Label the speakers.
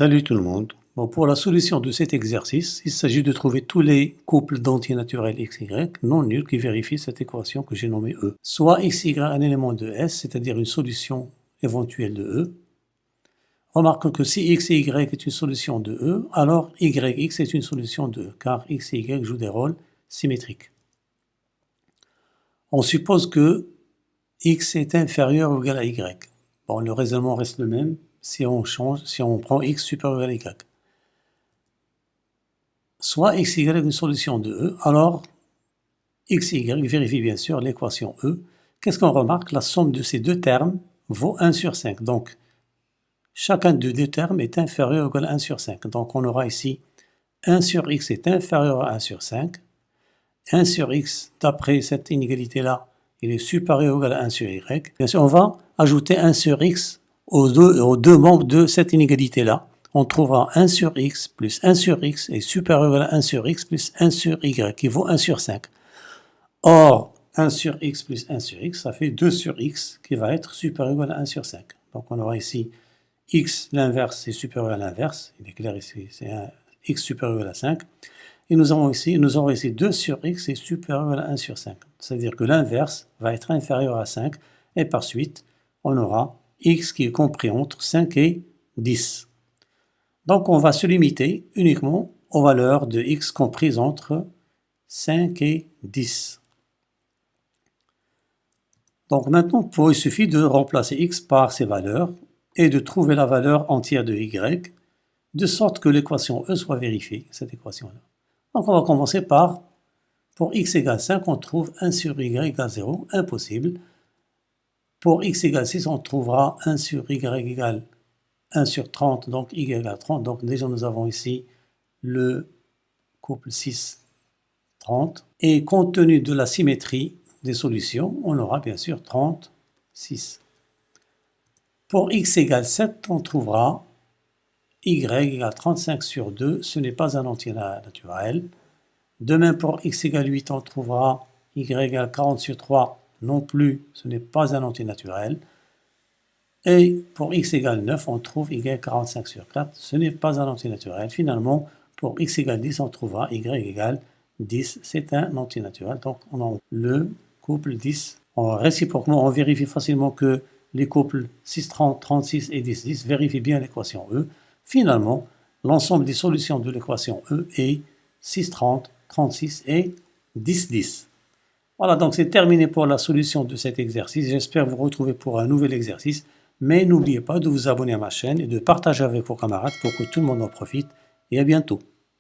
Speaker 1: Salut tout le monde. Bon, pour la solution de cet exercice, il s'agit de trouver tous les couples d'entiers naturels x, y non nuls qui vérifient cette équation que j'ai nommée E. Soit x, y un élément de S, c'est-à-dire une solution éventuelle de E. Remarque que si x et y est une solution de E, alors yx est une solution de E, car x et y jouent des rôles symétriques. On suppose que x est inférieur ou égal à y. Bon, le raisonnement reste le même si on prend x supérieur ou égal à y. Soit x, y est une solution de E, alors x et y vérifie bien sûr l'équation E. Qu'est-ce qu'on remarque? La somme de ces deux termes vaut 1 sur 5. Donc, chacun de deux termes est inférieur ou égal à 1 sur 5. Donc, on aura ici 1 sur x est inférieur à 1 sur 5. 1 sur x, d'après cette inégalité-là, il est supérieur ou égal à 1 sur y. Bien sûr, on va ajouter 1 sur x aux deux membres de cette inégalité-là. On trouvera 1 sur x plus 1 sur x est supérieur à 1 sur x plus 1 sur y, qui vaut 1 sur 5. Or, 1 sur x plus 1 sur x, ça fait 2 sur x, qui va être supérieur à 1 sur 5. Donc on aura ici x, l'inverse, c'est supérieur à l'inverse. Il est clair ici, c'est x supérieur à 5. Et nous aurons ici 2 sur x est supérieur à 1 sur 5. C'est-à-dire que l'inverse va être inférieur à 5. Et par suite, on aura x qui est compris entre 5 et 10. Donc on va se limiter uniquement aux valeurs de x comprises entre 5 et 10. Donc maintenant, il suffit de remplacer x par ces valeurs et de trouver la valeur entière de y, de sorte que l'équation E soit vérifiée, cette équation-là. Donc on va commencer par, pour x égale 5, on trouve 1 sur y égale 0, impossible. Pour x égale 6, on trouvera 1 sur y égale 1 sur 30, donc y égale 30. Donc déjà nous avons ici le couple 6, 30. Et compte tenu de la symétrie des solutions, on aura bien sûr 36. Pour x égale 7, on trouvera y égale 35 sur 2, ce n'est pas un entier naturel. De même pour x égale 8, on trouvera y égale 40 sur 3, non plus, ce n'est pas un entier naturel. Et pour x égale 9, on trouve y égale 45 sur 4, ce n'est pas un entier naturel. Finalement, pour x égale 10, on trouvera y égale 10, c'est un entier naturel. Donc on a le couple 10. Réciproquement, on vérifie facilement que les couples 6, 30, 36 et 10, 10 vérifient bien l'équation E. Finalement, l'ensemble des solutions de l'équation E est 6, 30, 36 et 10, 10. Voilà, donc c'est terminé pour la solution de cet exercice. J'espère vous retrouver pour un nouvel exercice. Mais n'oubliez pas de vous abonner à ma chaîne et de partager avec vos camarades pour que tout le monde en profite. Et à bientôt.